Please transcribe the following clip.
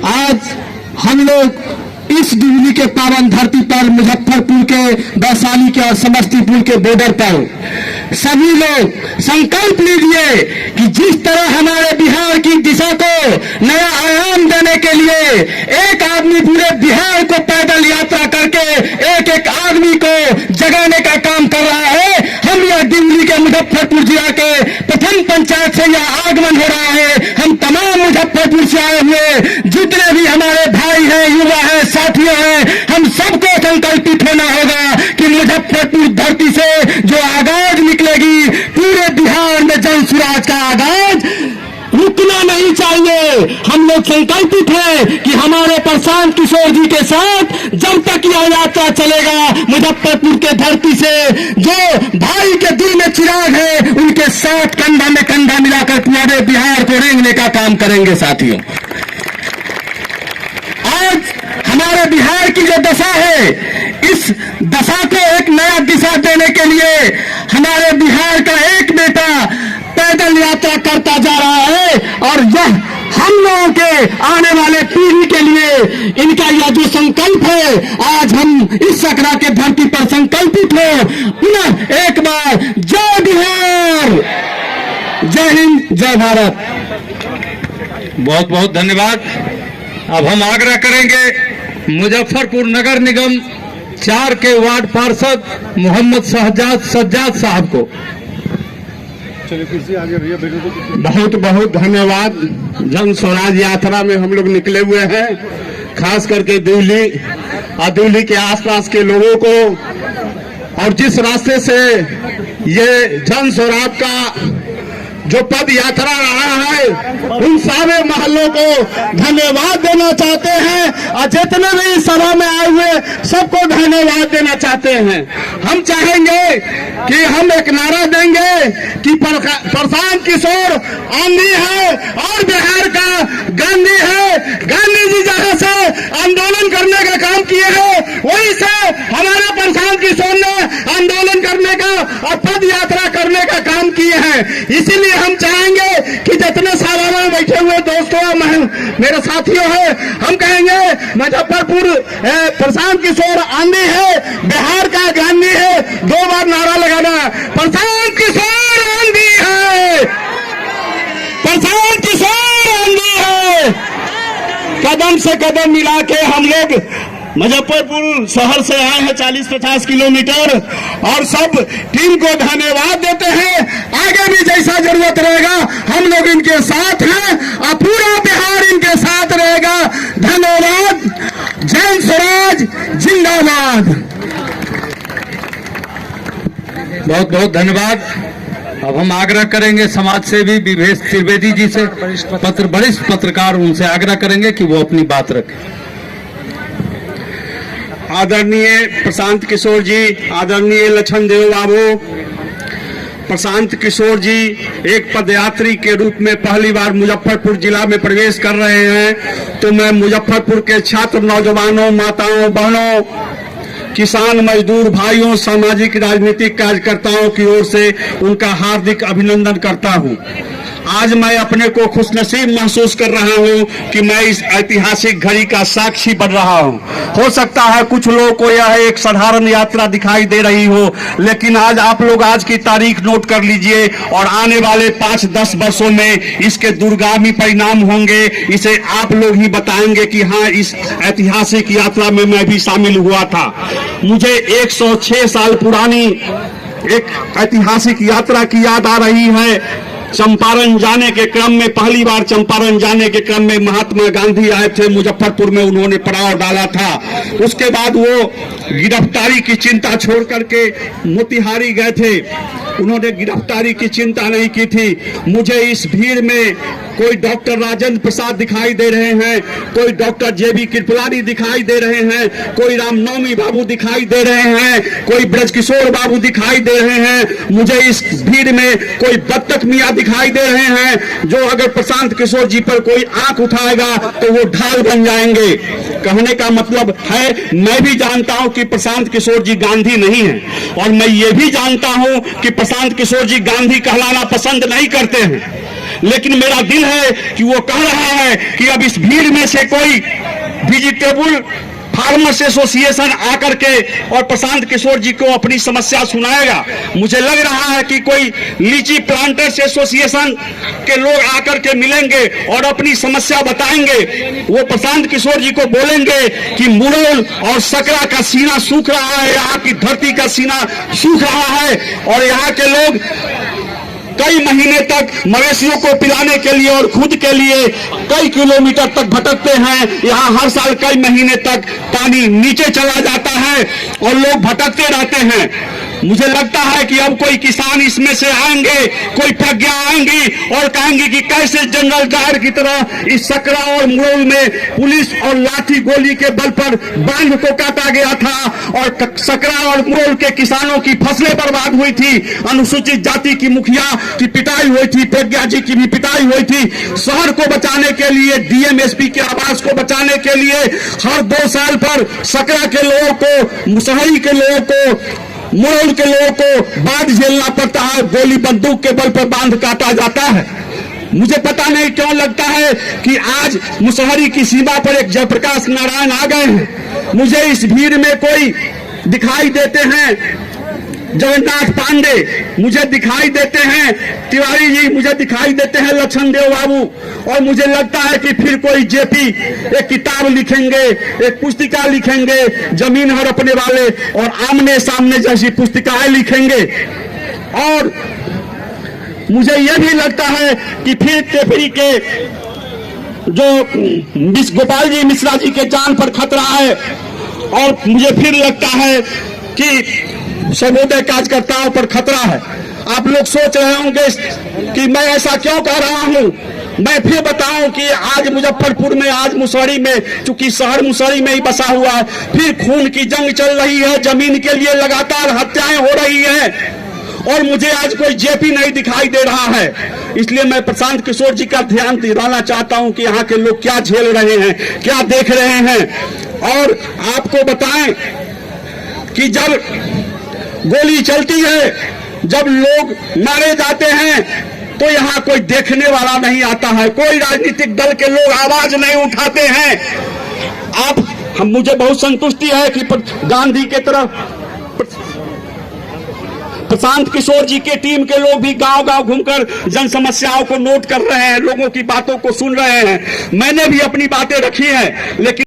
आज हम लोग इस बिजली के पावन धरती पर मुजफ्फरपुर के, वैशाली के और समस्तीपुर के बॉर्डर पर सभी लोग संकल्प लीजिए कि जिस तरह हमारे बिहार की दिशा को नया आयाम देने के लिए एक आदमी पूरे बिहार को पैदल यात्रा करके एक एक आदमी को जगाने का काम कर रहा है, हम यह दिल्ली के मुजफ्फरपुर जिला के प्रथम पंचायत से यह आगमन हो रहा है। हम तमाम मुजफ्फरपुर से आए हुए जितने भी हमारे भाई हैं, युवा हैं, साथियों हैं, हम सबको संकल्पित होना होगा कि मुजफ्फरपुर धरती से जो आगाज निकलेगी, पूरे बिहार में जन स्वराज का आगाज रुकना नहीं चाहिए। हम लोग संकल्पित हैं कि हमारे प्रशांत किशोर जी के साथ जब तक यह यात्रा चलेगा, मुजफ्फरपुर के धरती से जो भाई के दिल में चिराग है, उनके साथ कंधा में कंधा मिलाकर पूरे बिहार को रेंगने का काम करेंगे। साथियों, आज हमारे बिहार की जो दशा है, इस दशा को एक नया दिशा देने के लिए हमारे बिहार का एक बेटा पैदल यात्रा करता जा रहा है, और यह हम लोगों के आने वाले पीढ़ी के लिए इनका यह जो संकल्प है, आज हम इस सकरा के धरती पर संकल्पित हो। पुनः एक बार जय बिहार, जय हिंद, जय भारत। बहुत बहुत धन्यवाद। अब हम आग्रह करेंगे मुजफ्फरपुर नगर निगम 4 के वार्ड पार्षद मोहम्मद सज्जाद साहब को। बहुत बहुत धन्यवाद। जन स्वराज यात्रा में हम लोग निकले हुए हैं, खास करके दिल्ली और दिल्ली के आसपास के लोगों को, और जिस रास्ते से ये जन स्वराज का जो पद यात्रा रहा है, उन सारे महलों को धन्यवाद देना चाहते हैं, और जितने भी इस सभा में आए हुए सबको धन्यवाद देना चाहते हैं। हम चाहेंगे कि हम एक नारा देंगे कि प्रशांत किशोर आंधी है और बिहार का गांधी है। गांधी जी जहां से आंदोलन करने का काम किए हैं, वहीं से हमारे प्रशांत किशोर ने आंदोलन करने का और पद यात्रा करने का काम किए हैं। इसीलिए हम चाहेंगे कि जितने सभा में बैठे हुए दोस्तों, मेरे साथियों हैं, हम कहेंगे मुजफ्फरपुर प्रशांत किशोर आंधी है, बिहार का गांधी है। 2 बार नारा लगाना, प्रशांत किशोर आंधी है, प्रशांत किशोर आंधी है। कदम से कदम मिला के हम लोग मुजफ्फरपुर शहर से आए हैं 40-50 किलोमीटर, और सब टीम को धन्यवाद देते हैं। आगे भी जैसा जरूरत रहेगा हम लोग इनके साथ हैं, और पूरा बिहार इनके साथ रहेगा। धन्यवाद। जय स्वराज जिंदाबाद। बहुत बहुत धन्यवाद। अब हम आग्रह करेंगे समाज सेवी विवेश त्रिवेदी जी से, वरिष्ठ पत्रकार, उनसे आग्रह करेंगे कि वो अपनी बात रखें। आदरणीय प्रशांत किशोर जी, आदरणीय लक्ष्मण देव बाबू, प्रशांत किशोर जी एक पदयात्री के रूप में पहली बार मुजफ्फरपुर जिला में प्रवेश कर रहे हैं, तो मैं मुजफ्फरपुर के छात्र, नौजवानों, माताओं, बहनों, किसान, मजदूर भाइयों, सामाजिक राजनीतिक कार्यकर्ताओं की ओर से उनका हार्दिक अभिनंदन करता हूं। आज मैं अपने को खुशनसीब महसूस कर रहा हूं कि मैं इस ऐतिहासिक घड़ी का साक्षी बन रहा हूं। हो सकता है कुछ लोगों को यह एक साधारण यात्रा दिखाई दे रही हो, लेकिन आज आप लोग आज की तारीख नोट कर लीजिए, और आने वाले 5-10 वर्षों में इसके दूरगामी परिणाम होंगे। इसे आप लोग ही बताएंगे कि हाँ, इस ऐतिहासिक यात्रा में मैं भी शामिल हुआ था। मुझे 106 साल पुरानी एक ऐतिहासिक यात्रा की याद आ रही है। चंपारण जाने के क्रम में, पहली बार चंपारण जाने के क्रम में महात्मा गांधी आए थे मुजफ्फरपुर में, उन्होंने पड़ाव डाला था। उसके बाद वो गिरफ्तारी की चिंता छोड़ करके मोतिहारी गए थे, उन्होंने गिरफ्तारी की चिंता नहीं की थी। मुझे इस भीड़ में कोई डॉक्टर राजेंद्र प्रसाद दिखाई दे रहे हैं, कोई डॉक्टर जेबी कृपलानी दिखाई दे रहे हैं, कोई रामनवमी बाबू दिखाई दे रहे हैं, कोई ब्रजकिशोर बाबू दिखाई दे रहे हैं। मुझे इस भीड़ में कोई बत्तख मियां दिखाई दे रहे हैं, जो अगर प्रशांत किशोर जी पर कोई आंख उठाएगा तो वो ढाल बन जाएंगे। कहने का मतलब है, मैं भी जानता हूं कि प्रशांत किशोर जी गांधी नहीं है, और मैं ये भी जानता हूं कि प्रशांत किशोर जी गांधी कहलाना पसंद नहीं करते हैं, लेकिन मेरा दिल है कि वो कह रहा है कि अब इस भीड़ में से कोई वेजिटेबल फार्मर्स एसोसिएशन आकर के और प्रशांत किशोर जी को अपनी समस्या सुनाएगा। मुझे लग रहा है कि कोई लीची प्लांटर्स एसोसिएशन के लोग आकर के मिलेंगे और अपनी समस्या बताएंगे। वो प्रशांत किशोर जी को बोलेंगे कि मुरौल और सकरा का सीना सूख रहा है, यहाँ की धरती का सीना सूख रहा है और यहाँ के लोग कई महीने तक मवेशियों को पिलाने के लिए और खुद के लिए कई किलोमीटर तक भटकते हैं। यहाँ हर साल कई महीने तक पानी नीचे चला जाता है और लोग भटकते रहते हैं। मुझे लगता है कि अब कोई किसान इसमें से आएंगे, कोई प्रज्ञा आएंगी और कहेंगे कि कैसे जंगल जाहिर की तरह इस सकरा और मुरौल में पुलिस और लाठी गोली के बल पर बांध को काटा गया था और सकरा और मुरौल के किसानों की फसलें बर्बाद हुई थी। अनुसूचित जाति की मुखिया की पिटाई हुई थी, प्रज्ञा जी की भी पिटाई हुई थी। शहर को बचाने के लिए, डीएमएसपी के आवास को बचाने के लिए हर 2 साल पर सकरा के लोगों को, मुसहरी के लोगों को, मुरौल के लोगों को बाढ़ झेलना पड़ता है। गोली बंदूक के बल पर बांध काटा जाता है। मुझे पता नहीं क्यों लगता है कि आज मुसहरी की सीमा पर एक जयप्रकाश नारायण आ गए हैं। मुझे इस भीड़ में कोई दिखाई देते हैं जगन्नाथ पांडे, मुझे दिखाई देते हैं तिवारी जी, मुझे दिखाई देते हैं लक्ष्मण देव बाबू और मुझे लगता है कि फिर कोई जेपी एक किताब लिखेंगे, एक पुस्तिका लिखेंगे, जमीन हड़पने वाले और आमने सामने जैसी पुस्तिकाएं लिखेंगे। और मुझे यह भी लगता है कि फिर टेपरी के जो गोपाल जी मिश्रा जी के जान पर खतरा है और मुझे फिर लगता है कि सर्वोदय कार्यकर्ताओं पर खतरा है। आप लोग सोच रहे होंगे कि मैं ऐसा क्यों कह रहा हूं। मैं फिर बताऊं कि आज मुजफ्फरपुर में, आज मुसहरी में, चूंकि शहर मुसहरी में ही बसा हुआ है, फिर खून की जंग चल रही है। जमीन के लिए लगातार हत्याएं हो रही हैं और मुझे आज कोई जेपी नहीं दिखाई दे रहा है। इसलिए मैं प्रशांत किशोर जी का ध्यान दिलाना चाहता हूं कि यहाँ के लोग क्या झेल रहे हैं, क्या देख रहे हैं। और आपको बताएं कि जब गोली चलती है, जब लोग मारे जाते हैं, तो यहाँ कोई देखने वाला नहीं आता है, कोई राजनीतिक दल के लोग आवाज नहीं उठाते हैं। मुझे बहुत संतुष्टि है कि गांधी के तरफ प्रशांत किशोर जी के टीम के लोग भी गांव-गांव घूमकर जन समस्याओं को नोट कर रहे हैं, लोगों की बातों को सुन रहे हैं। मैंने भी अपनी बातें रखी हैं, लेकिन